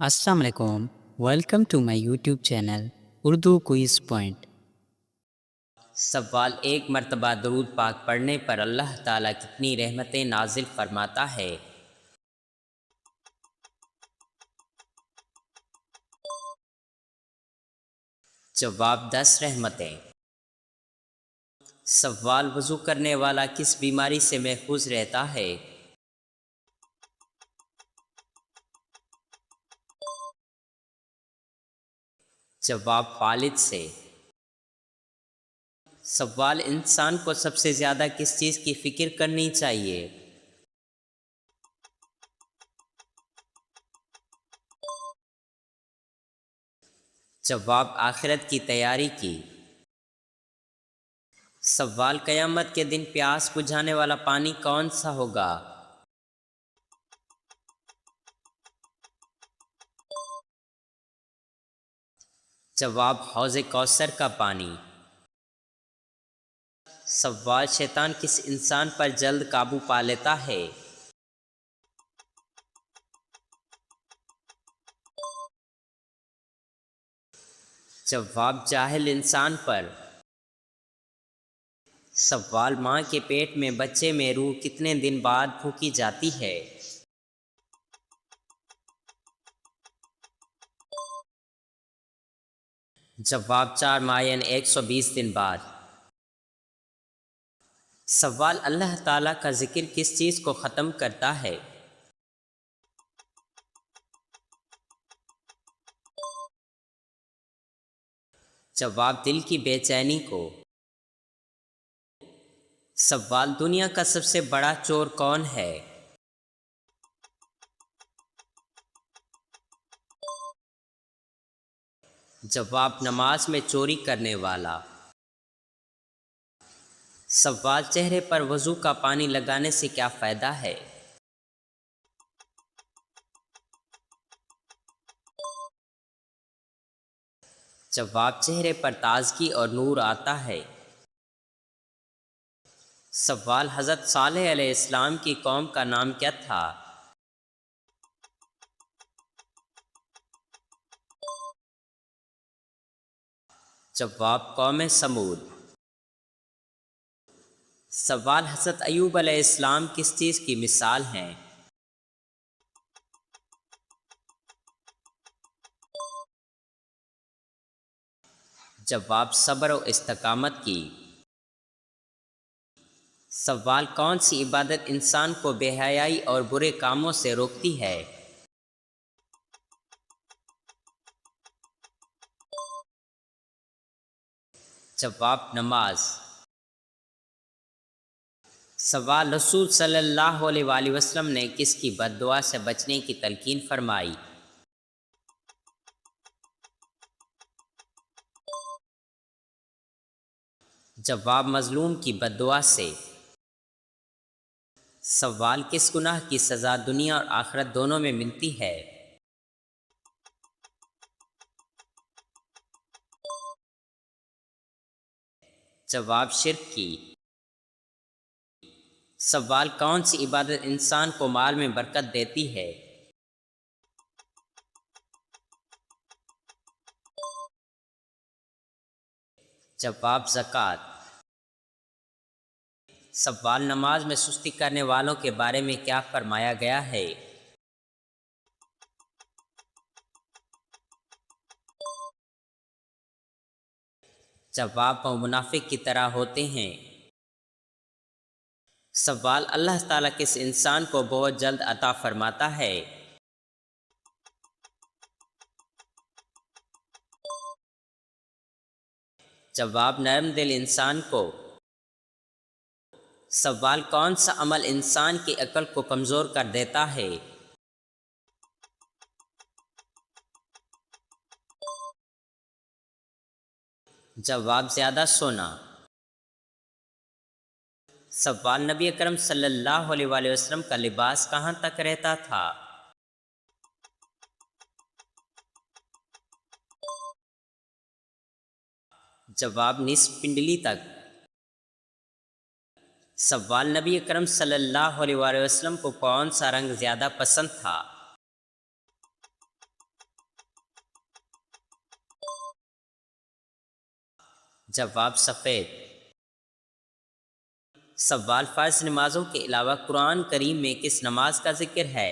السلام علیکم، welcome to my YouTube channel Urdu quiz point. سوال: ایک مرتبہ درود پاک پڑھنے پر اللہ تعالیٰ کتنی رحمتیں نازل فرماتا ہے؟ جواب: 10 رحمتیں۔ سوال: وضو کرنے والا کس بیماری سے محفوظ رہتا ہے؟ جواب: فالج سے۔ سوال: انسان کو سب سے زیادہ کس چیز کی فکر کرنی چاہیے؟ جواب: آخرت کی تیاری کی۔ سوال: قیامت کے دن پیاس بجھانے والا پانی کون سا ہوگا؟ جواب: حوض کوثر کا پانی۔ سوال: شیطان کس انسان پر جلد قابو پا لیتا ہے؟ جواب: جاہل انسان پر۔ سوال: ماں کے پیٹ میں بچے میں روح کتنے دن بعد پھونکی جاتی ہے؟ جواب: 4 ماہ یعنی 120 دن بعد۔ سوال: اللہ تعالیٰ کا ذکر کس چیز کو ختم کرتا ہے؟ جواب: دل کی بے چینی کو۔ سوال: دنیا کا سب سے بڑا چور کون ہے؟ جواب: نماز میں چوری کرنے والا۔ سوال: چہرے پر وضو کا پانی لگانے سے کیا فائدہ ہے؟ جواب: چہرے پر تازگی اور نور آتا ہے۔ سوال: حضرت صالح علیہ السلام کی قوم کا نام کیا تھا؟ جواب: قوم سمود۔ سوال: حضرت ایوب علیہ السلام کس چیز کی مثال ہیں؟ جواب: صبر و استقامت کی۔ سوال: کون سی عبادت انسان کو بے حیائی اور برے کاموں سے روکتی ہے؟ جواب: نماز۔ سوال: رسول صلی اللہ علیہ وآلہ وسلم نے کس کی بد دعا سے بچنے کی تلقین فرمائی؟ جواب: مظلوم کی بد دعا سے۔ سوال: کس گناہ کی سزا دنیا اور آخرت دونوں میں ملتی ہے؟ جواب: شرک کی۔ سوال: کون سی عبادت انسان کو مال میں برکت دیتی ہے؟ جواب: زکوٰۃ۔ سوال: نماز میں سستی کرنے والوں کے بارے میں کیا فرمایا گیا ہے؟ جواب: وہ منافق کی طرح ہوتے ہیں۔ سوال: اللہ تعالیٰ کس انسان کو بہت جلد عطا فرماتا ہے؟ جواب: نرم دل انسان کو۔ سوال: کون سا عمل انسان کی عقل کو کمزور کر دیتا ہے؟ جواب: زیادہ سونا۔ سوال: نبی اکرم صلی اللہ علیہ وآلہ وسلم کا لباس کہاں تک رہتا تھا؟ جواب: نصف پنڈلی تک۔ سوال: نبی اکرم صلی اللہ علیہ وآلہ وسلم کو کون سا رنگ زیادہ پسند تھا؟ جواب سفید۔ سوال فرض نمازوں کے علاوہ قرآن کریم میں کس نماز کا ذکر ہے؟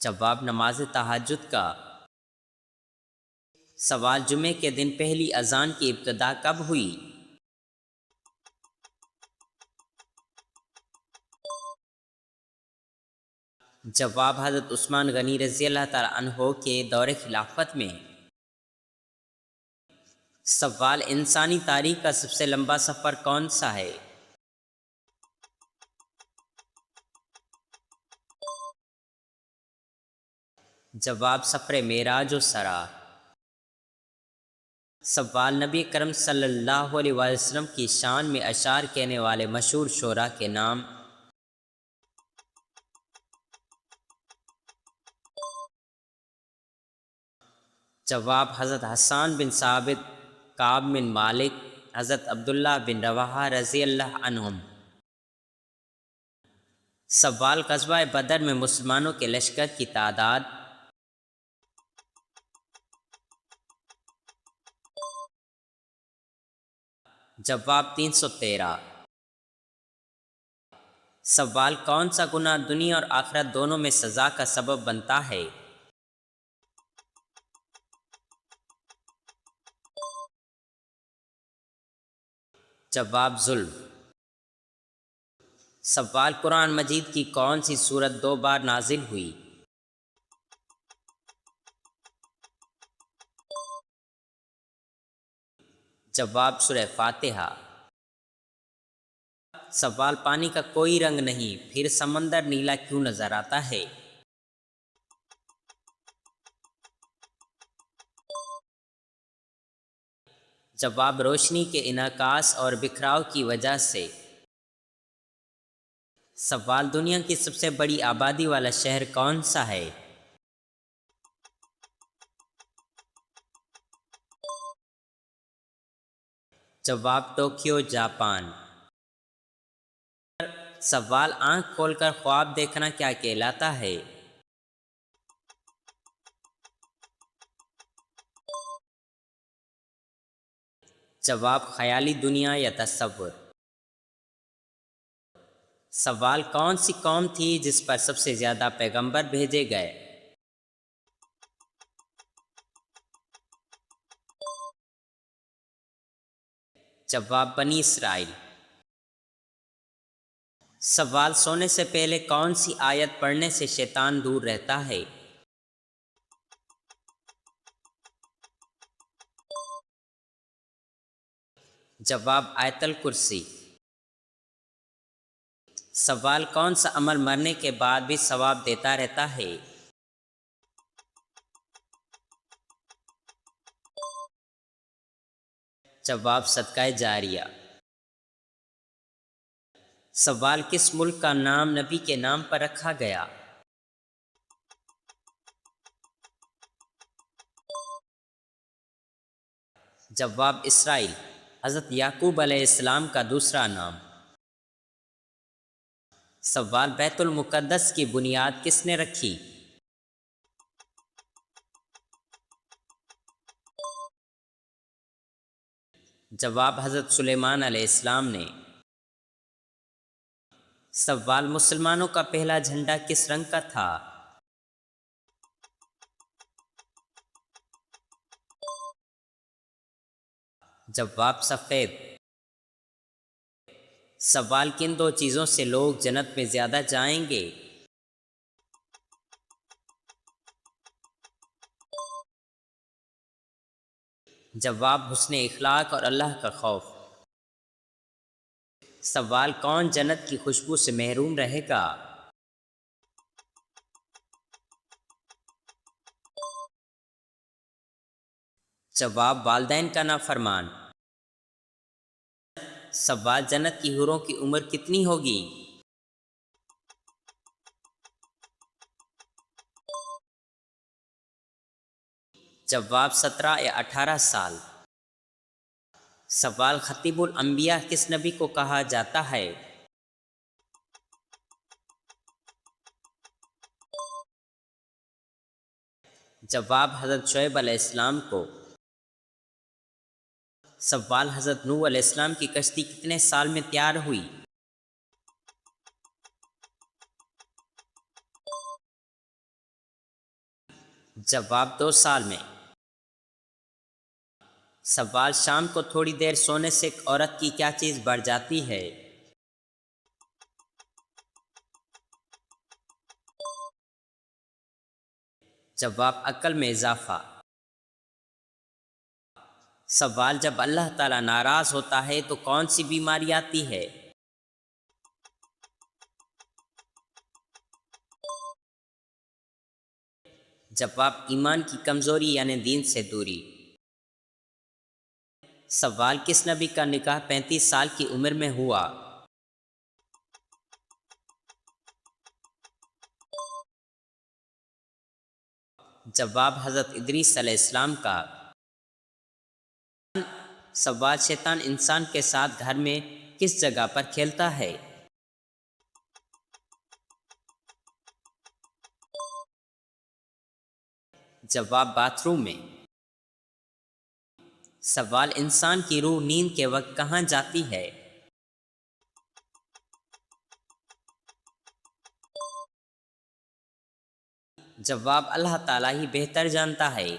جواب نماز تہجد کا۔ سوال جمعے کے دن پہلی اذان کی ابتدا کب ہوئی؟ جواب حضرت عثمان غنی رضی اللہ تعالیٰ عنہ کے دور خلافت میں۔ سوال انسانی تاریخ کا سب سے لمبا سفر کون سا ہے؟ جواب سفر معراج و سرا۔ سوال نبی کرم صلی اللہ علیہ وآلہ وسلم کی شان میں اشعار کہنے والے مشہور شعراء کے نام۔ جواب حضرت حسان بن ثابت، کعب بن مالک، حضرت عبداللہ بن رواحہ رضی اللہ عنہم۔ سوال غزوہ بدر میں مسلمانوں کے لشکر کی تعداد۔ جواب 313۔ سوال کون سا گناہ دنیا اور آخرت دونوں میں سزا کا سبب بنتا ہے؟ جواب ظلم۔ سوال قرآن مجید کی کون سی سورت 2 بار نازل ہوئی؟ جواب سورہ فاتحہ۔ سوال پانی کا کوئی رنگ نہیں پھر سمندر نیلا کیوں نظر آتا ہے؟ جواب روشنی کے انعکاس اور بکھراؤ کی وجہ سے۔ سوال دنیا کی سب سے بڑی آبادی والا شہر کون سا ہے؟ جواب ٹوکیو جاپان۔ سوال آنکھ کھول کر خواب دیکھنا کیا کہلاتا ہے؟ جواب خیالی دنیا یا تصور۔ سوال کون سی قوم تھی جس پر سب سے زیادہ پیغمبر بھیجے گئے؟ جواب بنی اسرائیل۔ سوال سونے سے پہلے کون سی آیت پڑھنے سے شیطان دور رہتا ہے؟ جواب آیت الکرسی۔ سوال کون سا عمل مرنے کے بعد بھی ثواب دیتا رہتا ہے؟ جواب صدقہ جاریہ۔ سوال کس ملک کا نام نبی کے نام پر رکھا گیا؟ جواب اسرائیل، حضرت یعقوب علیہ السلام کا دوسرا نام۔ سوال بیت المقدس کی بنیاد کس نے رکھی؟ جواب حضرت سلیمان علیہ السلام نے۔ سوال مسلمانوں کا پہلا جھنڈا کس رنگ کا تھا؟ جواب سفید۔ سوال کن 2 چیزوں سے لوگ جنت میں زیادہ جائیں گے؟ جواب حسن اخلاق اور اللہ کا خوف۔ سوال کون جنت کی خوشبو سے محروم رہے گا؟ جواب والدین کا نافرمان۔ سوال جنت کی حوروں کی عمر کتنی ہوگی؟ جواب 17 یا 18 سال۔ سوال خطیب الانبیاء کس نبی کو کہا جاتا ہے؟ جواب حضرت شعیب علیہ السلام کو۔ سوال حضرت نوح علیہ السلام کی کشتی کتنے سال میں تیار ہوئی؟ جواب 2 سال میں۔ سوال شام کو تھوڑی دیر سونے سے ایک عورت کی کیا چیز بڑھ جاتی ہے؟ جواب عقل میں اضافہ۔ سوال جب اللہ تعالیٰ ناراض ہوتا ہے تو کون سی بیماری آتی ہے؟ جواب ایمان کی کمزوری یعنی دین سے دوری۔ سوال کس نبی کا نکاح 35 سال کی عمر میں ہوا؟ جواب حضرت ادریس علیہ السلام کا۔ سوال شیطان انسان کے ساتھ گھر میں کس جگہ پر کھیلتا ہے؟ جواب باتھ روم میں۔ سوال انسان کی روح نیند کے وقت کہاں جاتی ہے؟ جواب اللہ تعالیٰ ہی بہتر جانتا ہے۔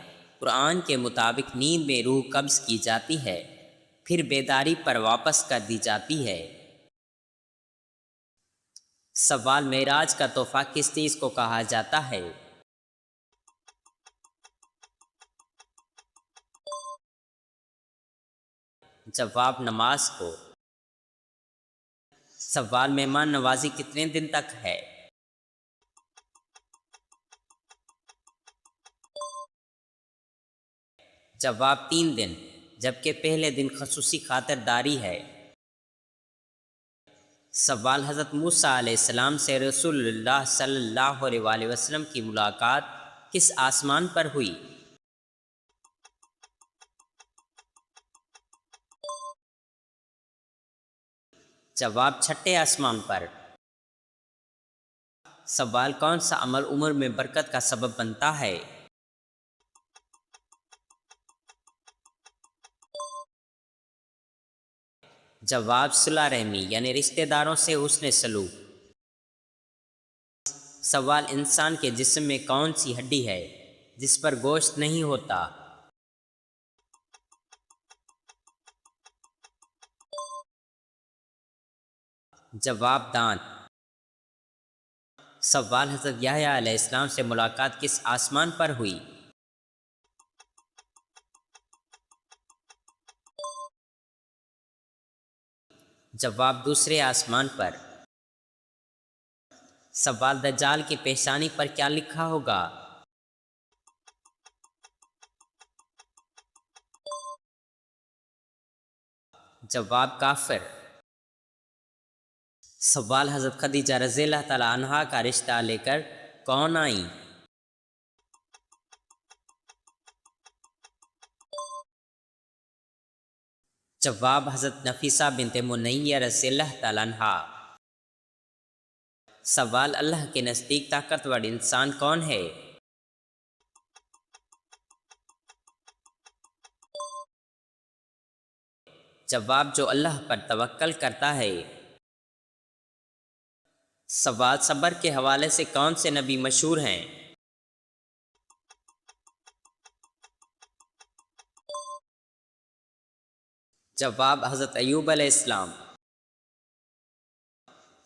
قرآن کے مطابق نیند میں روح قبض کی جاتی ہے، پھر بیداری پر واپس کر دی جاتی ہے۔ سوال معراج کا تحفہ کس چیز کو کہا جاتا ہے؟ جواب نماز کو۔ سوال مہمان نوازی کتنے دن تک ہے؟ جواب 3 دن، جبکہ پہلے دن خصوصی خاطرداری ہے۔ سوال حضرت موسیٰ علیہ السلام سے رسول اللہ صلی اللہ علیہ وآلہ وسلم کی ملاقات کس آسمان پر ہوئی؟ جواب 6 آسمان پر۔ سوال کون سا عمل عمر میں برکت کا سبب بنتا ہے؟ جواب صلہ رحمی یعنی رشتہ داروں سے حسن سلوک۔ سوال انسان کے جسم میں کون سی ہڈی ہے جس پر گوشت نہیں ہوتا؟ جواب دانت۔ سوال حضرت یحییٰ علیہ السلام سے ملاقات کس آسمان پر ہوئی؟ جواب دوسرے آسمان پر۔ سوال دجال کی پیشانی پر کیا لکھا ہوگا؟ جواب کافر۔ سوال حضرت خدیجہ رضی اللہ تعالیٰ عنہا کا رشتہ لے کر کون آئیں؟ جواب حضرت نفیسہ بنت منیہ رضی اللہ تعالیٰ عنہا۔ سوال اللہ کے نزدیک طاقتور انسان کون ہے؟ جواب جو اللہ پر توکل کرتا ہے۔ سوال صبر کے حوالے سے کون سے نبی مشہور ہیں؟ جواب حضرت ایوب علیہ السلام۔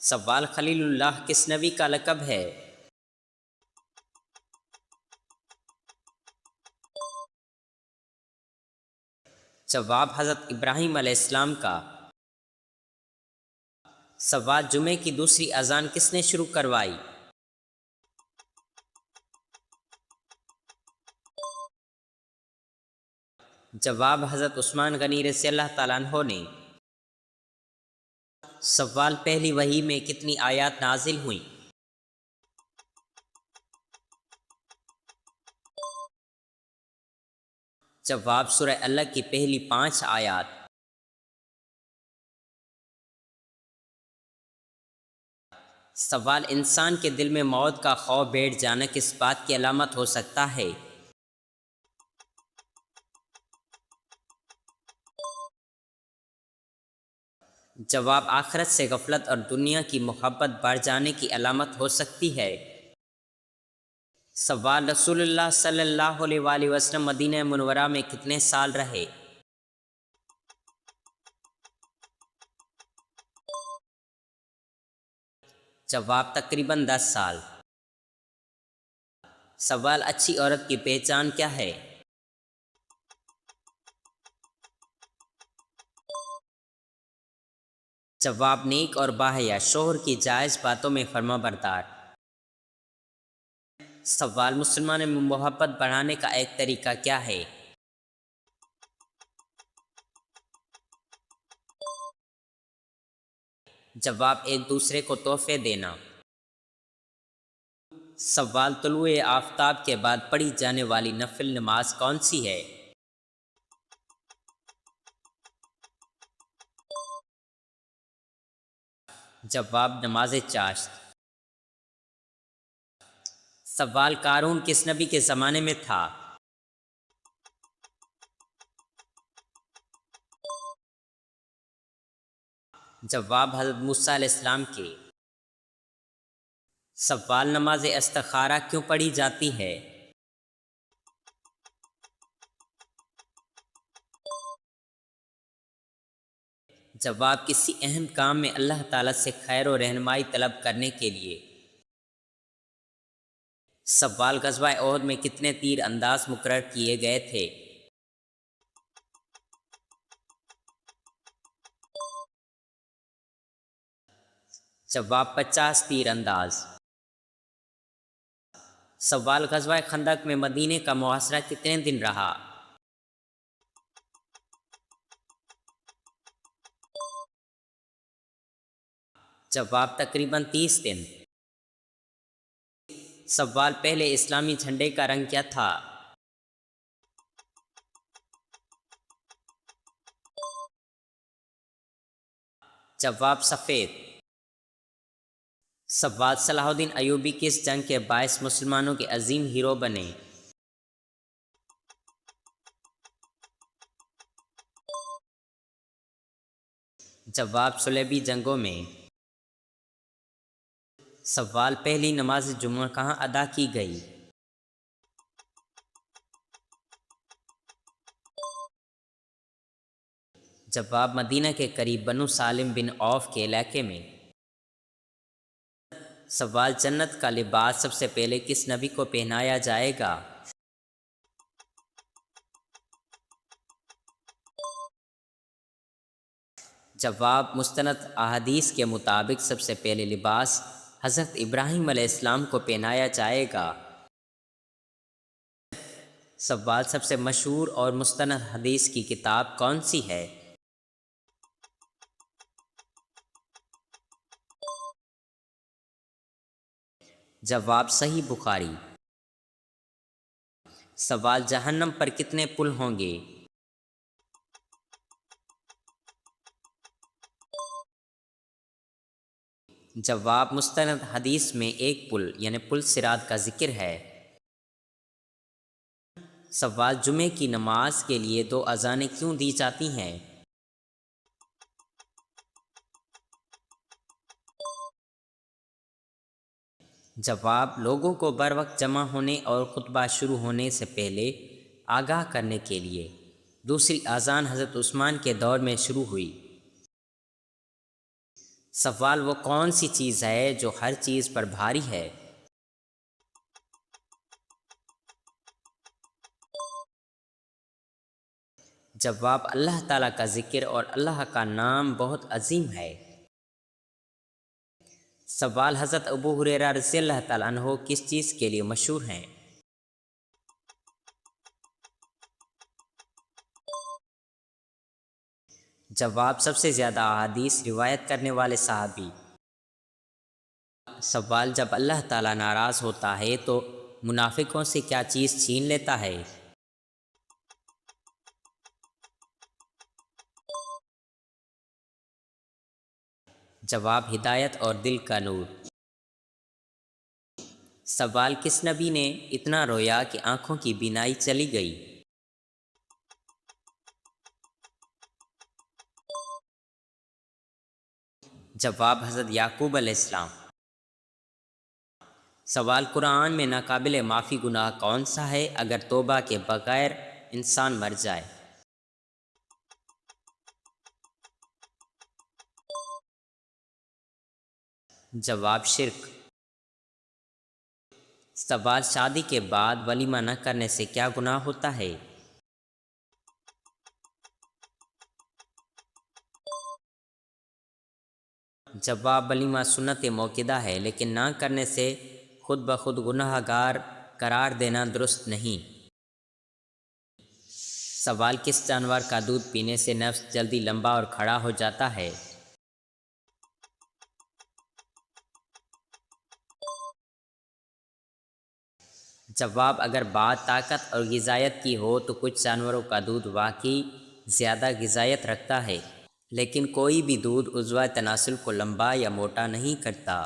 سوال خلیل اللہ کس نبی کا لقب ہے؟ جواب حضرت ابراہیم علیہ السلام کا۔ سوال جمعے کی دوسری اذان کس نے شروع کروائی؟ جواب حضرت عثمان غنی رضی اللہ تعالیٰ عنہ نے۔ سوال پہلی وحی میں کتنی آیات نازل ہوئیں؟ جواب سورہ الگ کی پہلی 5 آیات۔ سوال انسان کے دل میں موت کا خوف بیٹھ جانا کس بات کی علامت ہو سکتا ہے؟ جواب آخرت سے غفلت اور دنیا کی محبت بڑھ جانے کی علامت ہو سکتی ہے۔ سوال، رسول اللہ صلی اللہ علیہ وآلہ وسلم مدینہ منورہ میں کتنے سال رہے؟ جواب تقریباً 10 سال۔ سوال، اچھی عورت کی پہچان کیا ہے؟ جواب نیک اور باحیا، شوہر کی جائز باتوں میں فرما بردار۔ سوال، مسلمانوں میں محبت بڑھانے کا ایک طریقہ کیا ہے؟ جواب ایک دوسرے کو تحفے دینا۔ سوال، طلوع آفتاب کے بعد پڑھی جانے والی نفل نماز کون سی ہے؟ جواب نماز چاشت۔ سوال، قارون کس نبی کے زمانے میں تھا؟ جواب حضرت موسیٰ علیہ السلام کے۔ سوال، نماز استخارہ کیوں پڑھی جاتی ہے؟ جواب کسی اہم کام میں اللہ تعالیٰ سے خیر و رہنمائی طلب کرنے کے لیے۔ سوال، غزوہ احد میں کتنے تیر انداز مقرر کیے گئے تھے؟ جواب 50 تیر انداز۔ سوال، غزوہ خندق میں مدینے کا محاصرہ کتنے دن رہا؟ جواب تقریباً 30 دن۔ سوال، پہلے اسلامی جھنڈے کا رنگ کیا تھا؟ جواب سفید۔ سوال، صلاح الدین ایوبی کس جنگ کے باعث مسلمانوں کے عظیم ہیرو بنے؟ جواب صلیبی جنگوں میں۔ سوال، پہلی نماز جمعہ کہاں ادا کی گئی؟ جواب مدینہ کے قریب بنو سالم بن عوف کے علاقے میں۔ سوال، جنت کا لباس سب سے پہلے کس نبی کو پہنایا جائے گا؟ جواب مستند احادیث کے مطابق سب سے پہلے لباس حضرت ابراہیم علیہ السلام کو پہنایا جائے گا۔ سوال، سب سے مشہور اور مستند حدیث کی کتاب کون سی ہے؟ جواب صحیح بخاری۔ سوال، جہنم پر کتنے پل ہوں گے؟ جواب مستند حدیث میں ایک پل یعنی پل صراط کا ذکر ہے۔ سوال، جمعے کی نماز کے لیے 2 اذانیں کیوں دی جاتی ہیں؟ جواب لوگوں کو بر وقت جمع ہونے اور خطبہ شروع ہونے سے پہلے آگاہ کرنے کے لیے۔ دوسری اذان حضرت عثمان کے دور میں شروع ہوئی۔ سوال، وہ کون سی چیز ہے جو ہر چیز پر بھاری ہے؟ جواب اللہ تعالیٰ کا ذکر اور اللہ کا نام بہت عظیم ہے۔ سوال، حضرت ابو ہریرہ رضی اللہ تعالیٰ عنہ کس چیز کے لیے مشہور ہیں؟ جواب سب سے زیادہ احادیث روایت کرنے والے صحابی۔ سوال، جب اللہ تعالیٰ ناراض ہوتا ہے تو منافقوں سے کیا چیز چھین لیتا ہے؟ جواب ہدایت اور دل کا نور۔ سوال، کس نبی نے اتنا رویا کہ آنکھوں کی بینائی چلی گئی؟ جواب حضرت یعقوب علیہ السلام۔ سوال قرآن میں ناقابل معافی گناہ کون سا ہے اگر توبہ کے بغیر انسان مر جائے؟ جواب شرک۔ سوال شادی کے بعد ولیمہ نہ کرنے سے کیا گناہ ہوتا ہے؟ جواب ولیمہ سنت موقدہ ہے، لیکن نہ کرنے سے خود بخود گناہ گار قرار دینا درست نہیں۔ سوال کس جانور کا دودھ پینے سے نفس جلدی لمبا اور کھڑا ہو جاتا ہے؟ جواب اگر بات طاقت اور غذائیت کی ہو تو کچھ جانوروں کا دودھ واقعی زیادہ غذائیت رکھتا ہے، لیکن کوئی بھی دودھ عضوہ تناسل کو لمبا یا موٹا نہیں کرتا۔